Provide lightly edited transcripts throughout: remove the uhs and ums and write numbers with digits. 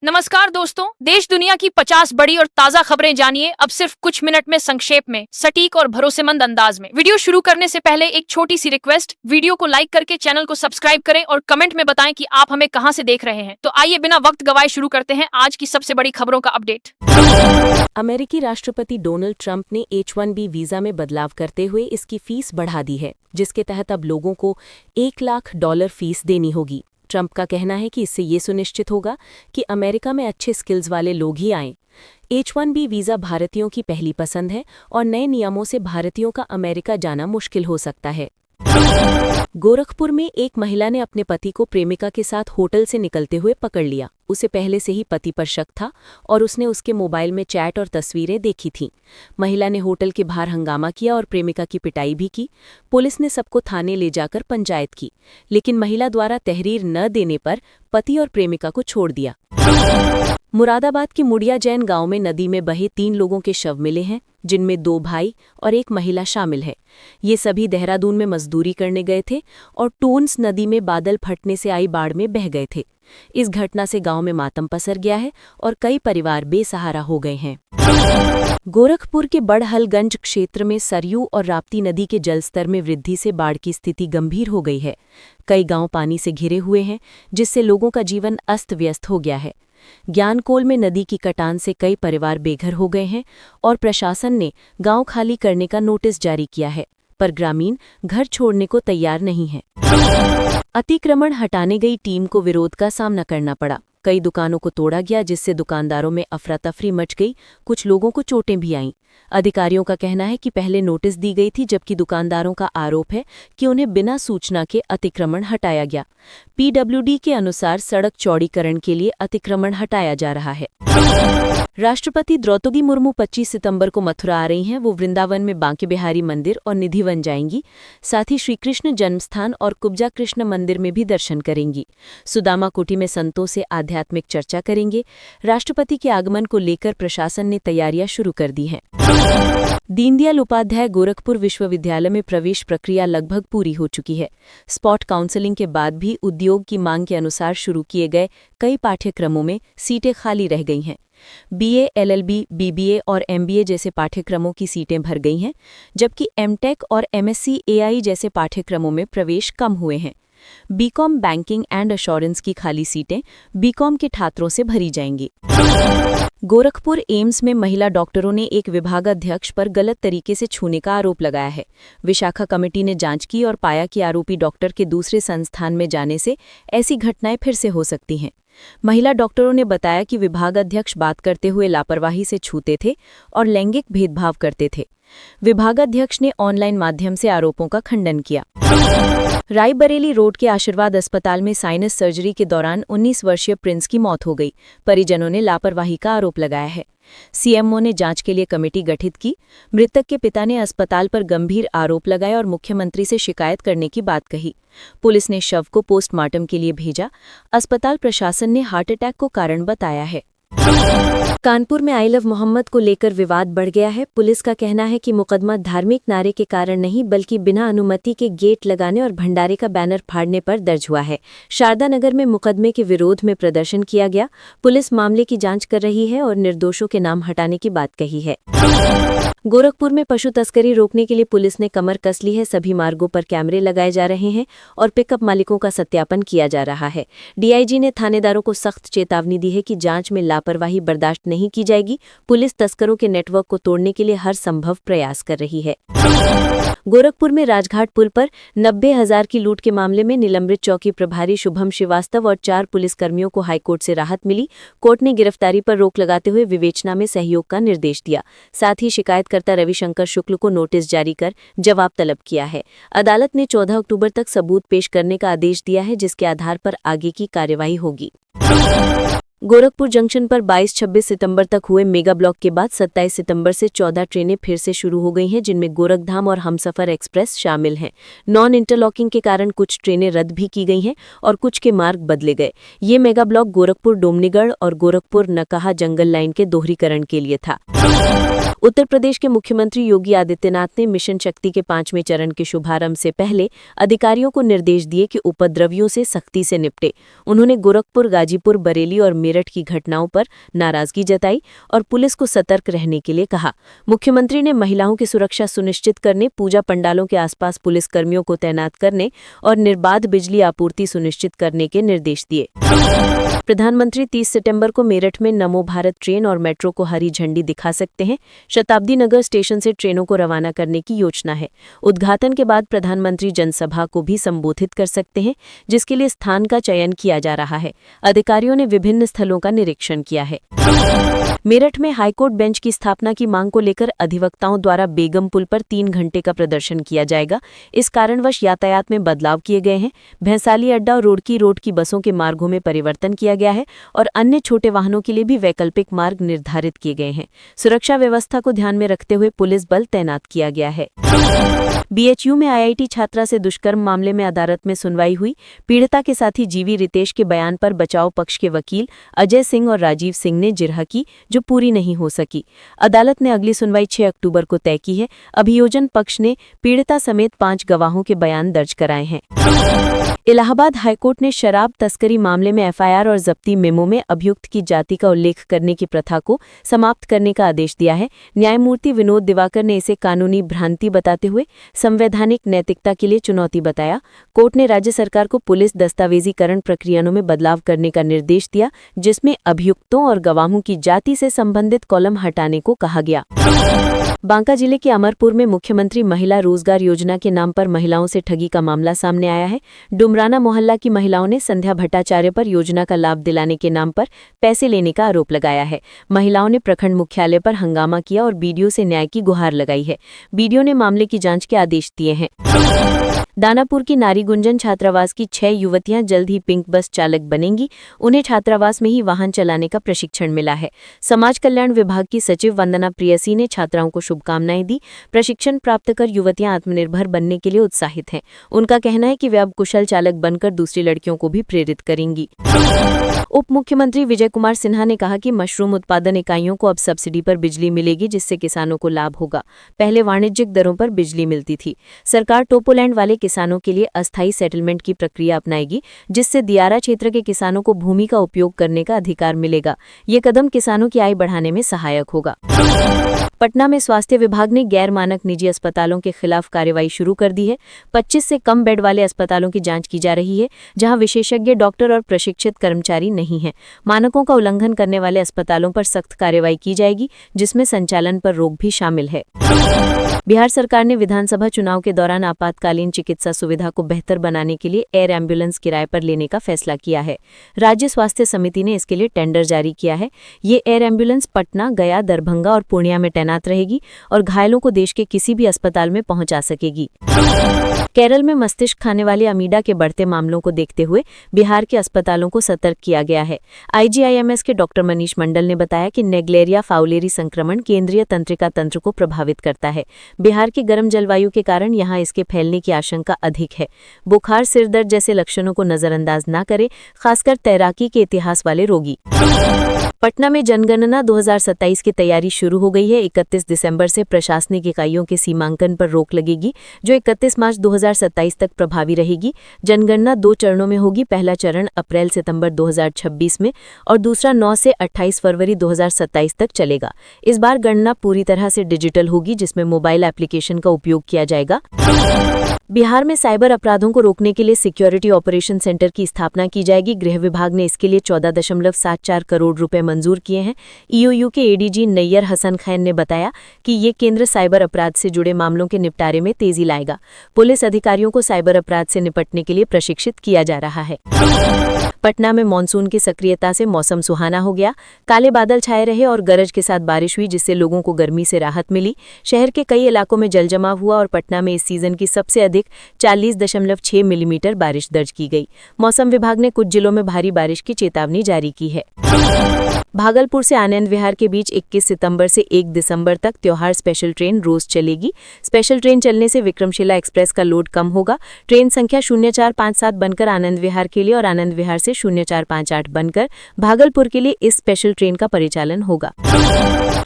नमस्कार दोस्तों, देश दुनिया की 50 बड़ी और ताजा खबरें जानिए अब सिर्फ कुछ मिनट में, संक्षेप में, सटीक और भरोसेमंद अंदाज में। वीडियो शुरू करने से पहले एक छोटी सी रिक्वेस्ट, वीडियो को लाइक करके चैनल को सब्सक्राइब करें और कमेंट में बताएं कि आप हमें कहां से देख रहे हैं। तो आइए बिना वक्त गवाए शुरू करते हैं आज की सबसे बड़ी खबरों का अपडेट। अमेरिकी राष्ट्रपति डोनाल्ड ट्रंप ने H-1B वीजा में बदलाव करते हुए इसकी फीस बढ़ा दी है, जिसके तहत अब लोगों को $1 लाख फीस देनी होगी। ट्रंप का कहना है कि इससे ये सुनिश्चित होगा कि अमेरिका में अच्छे स्किल्स वाले लोग ही आएं। H-1B वीजा भारतीयों की पहली पसंद है और नए नियमों से भारतीयों का अमेरिका जाना मुश्किल हो सकता है। गोरखपुर में एक महिला ने अपने पति को प्रेमिका के साथ होटल से निकलते हुए पकड़ लिया। उसे पहले से ही पति पर शक था और उसने उसके मोबाइल में चैट और तस्वीरें देखी थीं। महिला ने होटल के बाहर हंगामा किया और प्रेमिका की पिटाई भी की। पुलिस ने सबको थाने ले जाकर पंचायत की, लेकिन महिला द्वारा तहरीर न देने पर पति और प्रेमिका को छोड़ दिया। मुरादाबाद के मुड़िया जैन गांव में नदी में बहे 3 लोगों के शव मिले हैं, जिनमें 2 भाई और एक महिला शामिल है। ये सभी देहरादून में मजदूरी करने गए थे और टून्स नदी में बादल फटने से आई बाढ़ में बह गए थे। इस घटना से गांव में मातम पसर गया है और कई परिवार बेसहारा हो गए हैं। गोरखपुर के बड़हलगंज क्षेत्र में सरयू और राप्ती नदी के जलस्तर में वृद्धि से बाढ़ की स्थिति गंभीर हो गई है। कई गांव पानी से घिरे हुए हैं, जिससे लोगों का जीवन अस्त व्यस्त हो गया है। ज्ञानकोल में नदी की कटान से कई परिवार बेघर हो गए हैं और प्रशासन ने गांव खाली करने का नोटिस जारी किया है, पर ग्रामीण घर छोड़ने को तैयार नहीं हैं। अतिक्रमण हटाने गई टीम को विरोध का सामना करना पड़ा। कई दुकानों को तोड़ा गया, जिससे दुकानदारों में अफरा तफरी मच गई। कुछ लोगों को चोटें भी आईं। अधिकारियों का कहना है कि पहले नोटिस दी गई थी, जबकि दुकानदारों का आरोप है कि उन्हें बिना सूचना के अतिक्रमण हटाया गया। PWD के अनुसार सड़क चौड़ीकरण के लिए अतिक्रमण हटाया जा रहा है। राष्ट्रपति द्रौपदी मुर्मू 25 सितंबर को मथुरा आ रही हैं। वो वृंदावन में बांके बिहारी मंदिर और निधिवन जाएंगी। साथ ही श्रीकृष्ण जन्मस्थान और कुब्जा कृष्ण मंदिर में भी दर्शन करेंगी। सुदामा कुटी में संतों से आध्यात्मिक चर्चा करेंगे। राष्ट्रपति के आगमन को लेकर प्रशासन ने तैयारियां शुरू कर दी हैं। दीनदयाल उपाध्याय गोरखपुर विश्वविद्यालय में प्रवेश प्रक्रिया लगभग पूरी हो चुकी है। स्पॉट काउंसलिंग के बाद भी उद्योग की मांग के अनुसार शुरू किए गए कई पाठ्यक्रमों में सीटें खाली रह गई हैं। BA, LLB, BBA और MBA जैसे पाठ्यक्रमों की सीटें भर गई हैं, जबकि MTech और MSc AI जैसे पाठ्यक्रमों में प्रवेश कम हुए हैं। BCom बैंकिंग एंड एश्योरेंस की खाली सीटें BCom के छात्रों से भरी जाएंगी। गोरखपुर एम्स में महिला डॉक्टरों ने एक विभागाध्यक्ष पर गलत तरीके से छूने का आरोप लगाया है। विशाखा कमेटी ने जांच की और पाया कि आरोपी डॉक्टर के दूसरे संस्थान में जाने से ऐसी घटनाएं फिर से हो सकती हैं। महिला डॉक्टरों ने बताया कि विभागाध्यक्ष बात करते हुए लापरवाही से छूते थे और लैंगिक भेदभाव करते थे। विभागाध्यक्ष ने ऑनलाइन माध्यम से आरोपों का खंडन किया। रायबरेली रोड के आशीर्वाद अस्पताल में साइनस सर्जरी के दौरान 19 वर्षीय प्रिंस की मौत हो गई। परिजनों ने लापरवाही का आरोप लगाया है। CMO ने जांच के लिए कमेटी गठित की। मृतक के पिता ने अस्पताल पर गंभीर आरोप लगाए और मुख्यमंत्री से शिकायत करने की बात कही। पुलिस ने शव को पोस्टमार्टम के लिए भेजा। अस्पताल प्रशासन ने हार्ट अटैक को कारण बताया है। कानपुर में आई लव मोहम्मद को लेकर विवाद बढ़ गया है। पुलिस का कहना है कि मुकदमा धार्मिक नारे के कारण नहीं, बल्कि बिना अनुमति के गेट लगाने और भंडारे का बैनर फाड़ने पर दर्ज हुआ है। शारदा नगर में मुकदमे के विरोध में प्रदर्शन किया गया। पुलिस मामले की जांच कर रही है और निर्दोषों के नाम हटाने की बात कही है। गोरखपुर में पशु तस्करी रोकने के लिए पुलिस ने कमर कस ली है। सभी मार्गों पर कैमरे लगाए जा रहे हैं और पिकअप मालिकों का सत्यापन किया जा रहा है। DIG ने थानेदारों को सख्त चेतावनी दी है कि जांच में लापरवाही बर्दाश्त नहीं की जाएगी। पुलिस तस्करों के नेटवर्क को तोड़ने के लिए हर संभव प्रयास कर रही है। गोरखपुर में राजघाट पुल पर 90,000 की लूट के मामले में निलंबित चौकी प्रभारी शुभम श्रीवास्तव और 4 पुलिसकर्मियों को हाईकोर्ट से राहत मिली। कोर्ट ने गिरफ्तारी पर रोक लगाते हुए विवेचना में सहयोग का निर्देश दिया। साथ ही शिकायतकर्ता रविशंकर शुक्ल को नोटिस जारी कर जवाब तलब किया है। अदालत ने 14 अक्टूबर तक सबूत पेश करने का आदेश दिया है, जिसके आधार पर आगे की कार्यवाही होगी। गोरखपुर जंक्शन पर 22-26 सितंबर तक हुए मेगा ब्लॉक के बाद 27 सितंबर से 14 ट्रेनें फिर से शुरू हो गई हैं, जिनमें गोरखधाम और हमसफर एक्सप्रेस शामिल हैं। नॉन इंटरलॉकिंग के कारण कुछ ट्रेनें रद्द भी की गई हैं और कुछ के मार्ग बदले गए। ये मेगा ब्लॉक गोरखपुर डोमनीगढ़ और गोरखपुर नकाहा जंगल लाइन के दोहरीकरण के लिए था। उत्तर प्रदेश के मुख्यमंत्री योगी आदित्यनाथ ने मिशन शक्ति के 5वें चरण के शुभारंभ से पहले अधिकारियों को निर्देश दिए कि उपद्रवियों से सख्ती से निपटे। उन्होंने गोरखपुर, गाजीपुर, बरेली और मेरठ की घटनाओं पर नाराजगी जताई और पुलिस को सतर्क रहने के लिए कहा। मुख्यमंत्री ने महिलाओं की सुरक्षा सुनिश्चित करने, पूजा पंडालों के आसपास पुलिसकर्मियों को तैनात करने और निर्बाध बिजली आपूर्ति सुनिश्चित करने के निर्देश दिए। प्रधानमंत्री 30 सितंबर को मेरठ में नमो भारत ट्रेन और मेट्रो को हरी झंडी दिखा सकते हैं। शताब्दी नगर स्टेशन से ट्रेनों को रवाना करने की योजना है। उद्घाटन के बाद प्रधानमंत्री जनसभा को भी संबोधित कर सकते हैं, जिसके लिए स्थान का चयन किया जा रहा है। अधिकारियों ने विभिन्न स्थलों का निरीक्षण किया है। मेरठ में हाईकोर्ट बेंच की स्थापना की मांग को लेकर अधिवक्ताओं द्वारा बेगम पुल पर 3 घंटे का प्रदर्शन किया जाएगा। इस कारणवश यातायात में बदलाव किए गए हैं। भैंसाली अड्डा और रुड़की रोड की बसों के मार्गों में परिवर्तन किया गया है और अन्य छोटे वाहनों के लिए भी वैकल्पिक मार्ग निर्धारित किए गए हैं। सुरक्षा व्यवस्था को ध्यान में रखते हुए पुलिस बल तैनात किया गया है। बीएचयू में आईआईटी छात्रा से दुष्कर्म मामले में अदालत में सुनवाई हुई। पीड़िता के साथी जीवी रितेश के बयान पर बचाव पक्ष के वकील अजय सिंह और राजीव सिंह ने जिरह की, जो पूरी नहीं हो सकी। अदालत ने अगली सुनवाई 6 अक्टूबर को तय की है। अभियोजन पक्ष ने पीड़िता समेत 5 गवाहों के बयान दर्ज कराए हैं। इलाहाबाद हाईकोर्ट ने शराब तस्करी मामले में एफआईआर और जब्ती मेमो में अभियुक्त की जाति का उल्लेख करने की प्रथा को समाप्त करने का आदेश दिया है। न्यायमूर्ति विनोद दिवाकर ने इसे कानूनी भ्रांति बताते हुए संवैधानिक नैतिकता के लिए चुनौती बताया। कोर्ट ने राज्य सरकार को पुलिस दस्तावेजीकरण प्रक्रियाओं में बदलाव करने का निर्देश दिया, जिसमें अभियुक्तों और गवाहों की जाति से संबंधित कॉलम हटाने को कहा गया। बांका जिले के अमरपुर में मुख्यमंत्री महिला रोजगार योजना के नाम पर महिलाओं से ठगी का मामला सामने आया है। डुमराना मोहल्ला की महिलाओं ने संध्या भट्टाचार्य पर योजना का लाभ दिलाने के नाम पर पैसे लेने का आरोप लगाया है। महिलाओं ने प्रखंड मुख्यालय पर हंगामा किया और बीडीओ से न्याय की गुहार लगाई है। बीडीओ ने मामले की जांच के आदेश दिए हैं। दानापुर की नारी गुंजन छात्रावास की 6 युवतियां जल्द ही पिंक बस चालक बनेंगी। उन्हें छात्रावास में ही वाहन चलाने का प्रशिक्षण मिला है। समाज कल्याण विभाग की सचिव वंदना प्रियसी ने छात्राओं को शुभकामनाएं दी। प्रशिक्षण प्राप्त कर युवतियां आत्मनिर्भर बनने के लिए उत्साहित हैं। उनका कहना है कि वे अब कुशल चालक बनकर दूसरी लड़कियों को भी प्रेरित करेंगी। उप मुख्यमंत्री विजय कुमार सिन्हा ने कहा कि मशरूम उत्पादन इकाइयों को अब सब्सिडी पर बिजली मिलेगी, जिससे किसानों को लाभ होगा। पहले वाणिज्यिक दरों पर बिजली मिलती थी। सरकार टोपोलैंड वाले किसानों के लिए अस्थायी सेटलमेंट की प्रक्रिया अपनाएगी, जिससे दियारा क्षेत्र के किसानों को भूमि का उपयोग करने का अधिकार मिलेगा। ये कदम किसानों की आय बढ़ाने में सहायक होगा। पटना में स्वास्थ्य विभाग ने गैर मानक निजी अस्पतालों के खिलाफ कार्रवाई शुरू कर दी है। 25 से कम बेड वाले अस्पतालों की जांच की जा रही है, जहां विशेषज्ञ डॉक्टर और प्रशिक्षित कर्मचारी नहीं हैं। मानकों का उल्लंघन करने वाले अस्पतालों पर सख्त कार्रवाई की जाएगी, जिसमें संचालन पर रोक भी शामिल है। बिहार सरकार ने विधानसभा चुनाव के दौरान आपातकालीन चिकित्सा सुविधा को बेहतर बनाने के लिए एयर एम्बुलेंस किराए पर लेने का फैसला किया है। राज्य स्वास्थ्य समिति ने इसके लिए टेंडर जारी किया है। ये एयर एम्बुलेंस पटना, गया, दरभंगा और पूर्णिया में तैनात रहेगी और घायलों को देश के किसी भी अस्पताल में पहुंचा सकेगी। केरल में मस्तिष्क खाने वाले अमीडा के बढ़ते मामलों को देखते हुए बिहार के अस्पतालों को सतर्क किया गया है। आईजीआईएमएस के डॉक्टर मनीष मंडल ने बताया कि नेग्लेरिया फाउलेरी संक्रमण केंद्रीय तंत्रिका तंत्र को प्रभावित करता है। बिहार की गर्म जलवायु के कारण यहां इसके फैलने की आशंका अधिक है। बुखार, सिर दर्द जैसे लक्षणों को नजरअंदाज न करें, खासकर तैराकी के इतिहास वाले रोगी। पटना में जनगणना 2027 की तैयारी शुरू हो गई है। 31 दिसंबर से प्रशासनिक इकाइयों के सीमांकन पर रोक लगेगी, जो 31 मार्च 2027 तक प्रभावी रहेगी। जनगणना 2 चरणों में होगी। पहला चरण अप्रैल-सितंबर 2026 में और दूसरा 9 से 28 फरवरी 2027 तक चलेगा। इस बार गणना पूरी तरह से डिजिटल होगी, जिसमें मोबाइल एप्लीकेशन का उपयोग किया जाएगा। बिहार में साइबर अपराधों को रोकने के लिए सिक्योरिटी ऑपरेशन सेंटर की स्थापना की जाएगी। गृह विभाग ने इसके लिए 14.74 करोड़ रुपए मंजूर किए हैं। ईओयू के एडीजी नैयर हसन खैन ने बताया कि ये केंद्र साइबर अपराध से जुड़े मामलों के निपटारे में तेजी लाएगा। पुलिस अधिकारियों को साइबर अपराध से निपटने के लिए प्रशिक्षित किया जा रहा है। पटना में मानसून की सक्रियता से मौसम सुहाना हो गया। काले बादल छाए रहे और गरज के साथ बारिश हुई, जिससे लोगों को गर्मी से राहत मिली। शहर के कई इलाकों में जलजमाव हुआ और पटना में इस सीजन की सबसे अधिक 40.6 मिलीमीटर बारिश दर्ज की गई। मौसम विभाग ने कुछ जिलों में भारी बारिश की चेतावनी जारी की है। भागलपुर से आनंद विहार के बीच 21 सितंबर से 1 दिसंबर तक त्योहार स्पेशल ट्रेन रोज चलेगी। स्पेशल ट्रेन चलने से विक्रमशिला एक्सप्रेस का लोड कम होगा। ट्रेन संख्या 0457 बनकर आनंद विहार के लिए और आनंद विहार से 0458 बनकर भागलपुर के लिए इस स्पेशल ट्रेन का परिचालन होगा।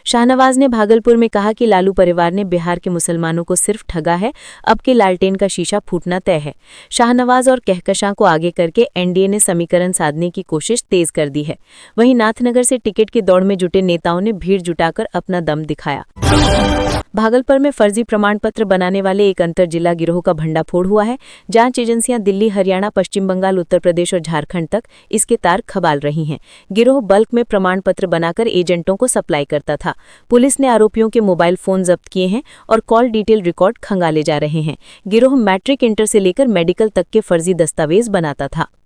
शाहनवाज ने भागलपुर में कहा कि लालू परिवार ने बिहार के मुसलमानों को सिर्फ ठगा है, अब के लालटेन का शीशा फूटना तय है। शाहनवाज और कहकशां को आगे करके एनडीए ने समीकरण साधने की कोशिश तेज कर दी है। वहीं नाथनगर से टिकट की दौड़ में जुटे नेताओं ने भीड़ जुटाकर अपना दम दिखाया। भागलपुर में फर्जी प्रमाण पत्र बनाने वाले एक अंतर जिला गिरोह का भंडाफोड़ हुआ है। जांच एजेंसियां दिल्ली, हरियाणा, पश्चिम बंगाल, उत्तर प्रदेश और झारखंड तक इसके तार खबाल रही हैं। गिरोह बल्क में प्रमाण पत्र बनाकर एजेंटों को सप्लाई करता था। पुलिस ने आरोपियों के मोबाइल फोन जब्त किए हैं और कॉल डिटेल रिकॉर्ड खंगाले जा रहे हैं। गिरोह मैट्रिक, इंटर से लेकर मेडिकल तक के फर्जी दस्तावेज बनाता था।